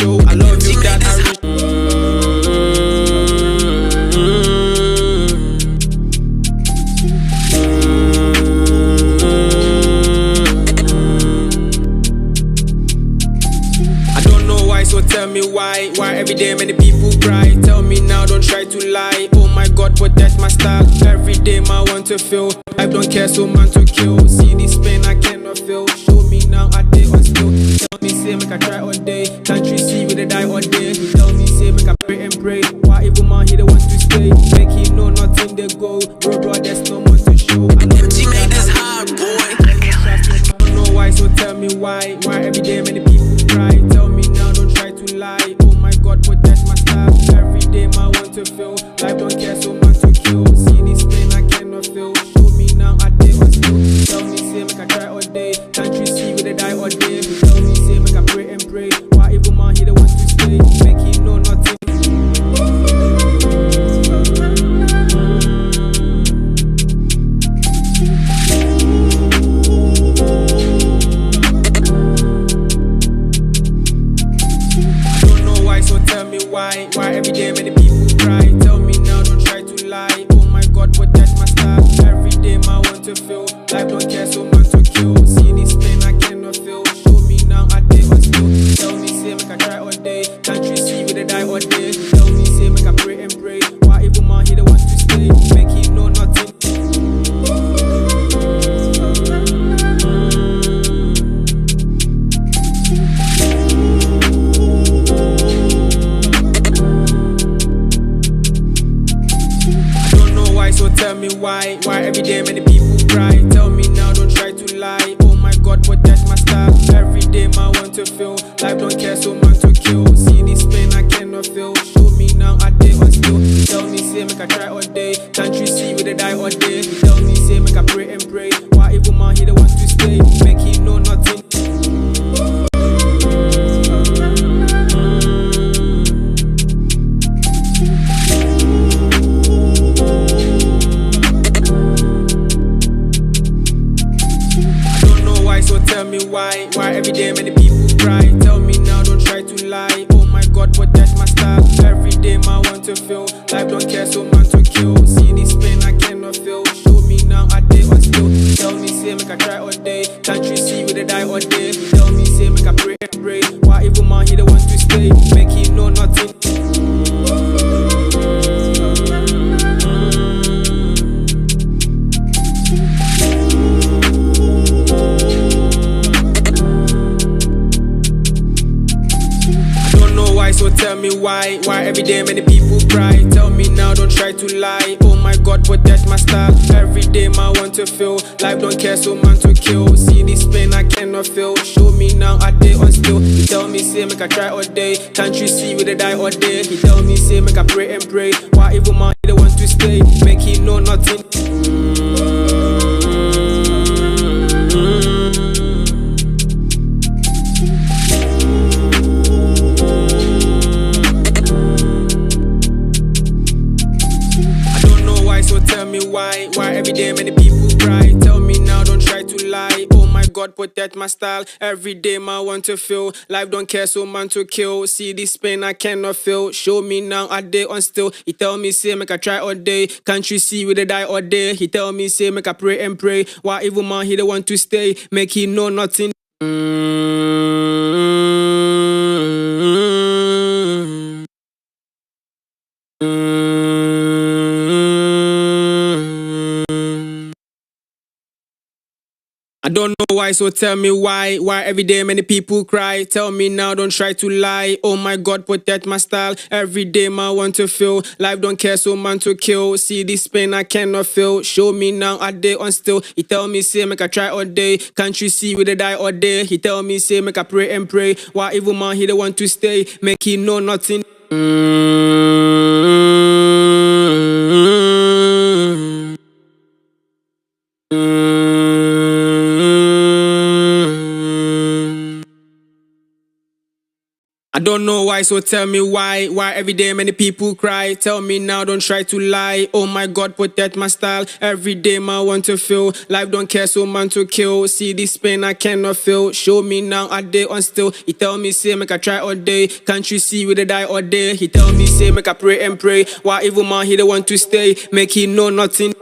show. I love you that I don't know why, so tell me why. Why every day many people cry? Tell me now, don't try to lie. Oh my God, protect my style. Every day my want to feel. I don't care, so man to kill. See this pain I cannot feel. Show me now, I day on still. Tell me say make I try all day. Can't you see we dey die all day? Tell me say make I pray and pray. Why evil man he don't want to stay? Make him know nothing they go. Bro, there's no more to show. I know MG made this hard, boy. I don't know why, so tell me why. Why every day many people cry? Tell me now, don't try to lie. Oh my God, protect my style. Every day my want to feel. Life don't care, so man to kill. See this pain I cannot feel. Show me now, I day on still. Tell me say make I try all day. Can't you see we dey die all day? Tell me say make I pray and pray. Why evil man he don't want to stay? Make him know nothing. So tell me why every day many people cry? Tell me now, don't try to lie. Oh my God, protect my style. Every day my want to feel. Life don't care, so man to kill. See this pain I cannot feel. Show me now, I day on still. Tell me say make I try all day. Can't you see we dey die all day? Tell me say make I pray and pray. Why evil man he don't want to stay? Make him know nothing. So tell me why every day many people cry? Tell me now, don't try to lie. Oh my God, protect my style. Every day my want to feel. Life don't care, so man to kill. See this pain I cannot feel. Show me now, I day on still. Tell me say make I try all day. Can't you see we dey die all day? Tell me say make I pray and pray. Why evil man he don't want to stay? Make him know nothing. So tell me why every day many people cry? Tell me now, don't try to lie. Oh my God, protect my style. Every day my want to feel. Life don't care, so man to kill. See this pain I cannot feel. Show me now, I day on still. Tell me say make I try all day. Can't you see we dey die all day? Tell me say make I pray and pray. Why evil man he don't want to stay? Make him know nothing. So tell me why every day many people cry? Tell me now, don't try to lie. Oh my God, protect my style. Every day my want to feel. Life don't care, so man to kill. See this pain I cannot feel. Show me now, I day on still. He tell me say make I try all day. Can't you see we dey die all day? He tell me say make I pray and pray. Why evil man he don't want to stay? Make him know nothing. So tell me why every day many people cry? Tell me now, don't try to lie. Oh my God, protect my style. Every day my want to feel. Life don't care, so man to kill. See this pain I cannot feel. Show me now, I day on still. He tell me say make I try all day. Can't you see we dey die all day? He tell me say make I pray and pray. Why evil man he don't want to stay? Make him know nothing. I don't know why, so tell me why every day many people cry? Tell me now, don't try to lie. Oh my God, protect my style. Every day my want to feel. Life don't care, so man to kill. See this pain I cannot feel. Show me now, I day on still. He tell me say make I try all day. Can't you see we dey die all day? He tell me say make I pray and pray. Why evil man he don't want to stay? Make him know nothing. I don't know why, so tell me why. Why every day many people cry? Tell me now, don't try to lie. Oh my God, protect my style. Every day man want to feel. Life don't care, so man to kill. See this pain I cannot feel. Show me now, I day on still. He tell me say make I try all day. Can't you see we dey die all day? He tell me say make I pray and pray. Why evil man he don't want to stay? Make he know nothing.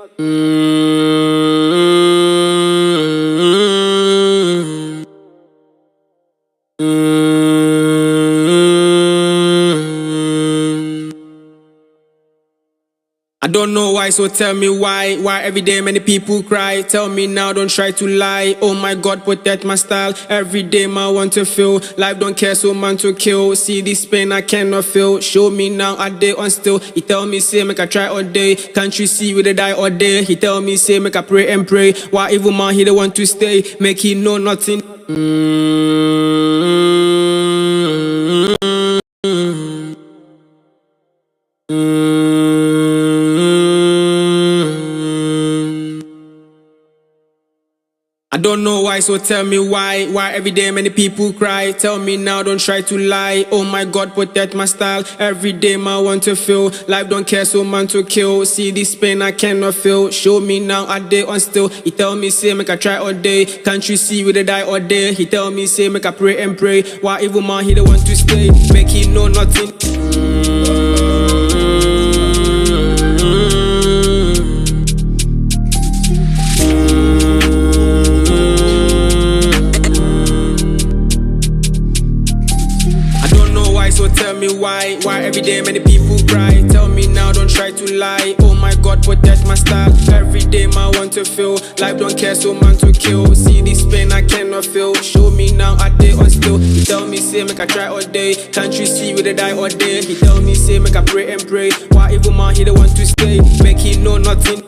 I don't know why, so tell me why. Why every day many people cry? Tell me now, don't try to lie. Oh my God, protect my style. Every day man want to feel. Life don't care, so man to kill. See this pain I cannot feel. Show me now, I day on still. He tell me say make I try all day. Can't you see we dey die all day? He tell me say make I pray and pray. Why evil man he don't want to stay? Make he know nothing. I don't know why, so tell me why. Why every day many people cry? Tell me now, don't try to lie. Oh my God, protect my style. Every day man want to feel. Life don't care, so man to kill. See this pain I cannot feel. Show me now, I day on still. He tell me say make I try all day. Can't you see we dey die all day? He tell me say make I pray and pray. Why evil man he don't want to stay? Make he know nothing. I don't know why, so tell me why. Why every day many people cry? Tell me now, don't try to lie. Oh my God, protect my style. Every day man want to feel. Life don't care, so man to kill. See this pain I cannot feel. Show me now, I day on still. He tell me say make I pray and pray. Why evil man he don't want to stay? Make he know nothing. So tell me why every day many people cry? Tell me now, don't try to lie. Oh my God, protect my style. Every day man want to feel. Life don't care, so man to kill. See this pain I cannot feel. Show me now, I day on still. He tell me say make I try all day. Can't you see we dey die all day? He tell me say make I pray and pray. Why evil man he don't want to stay? Make he know nothing.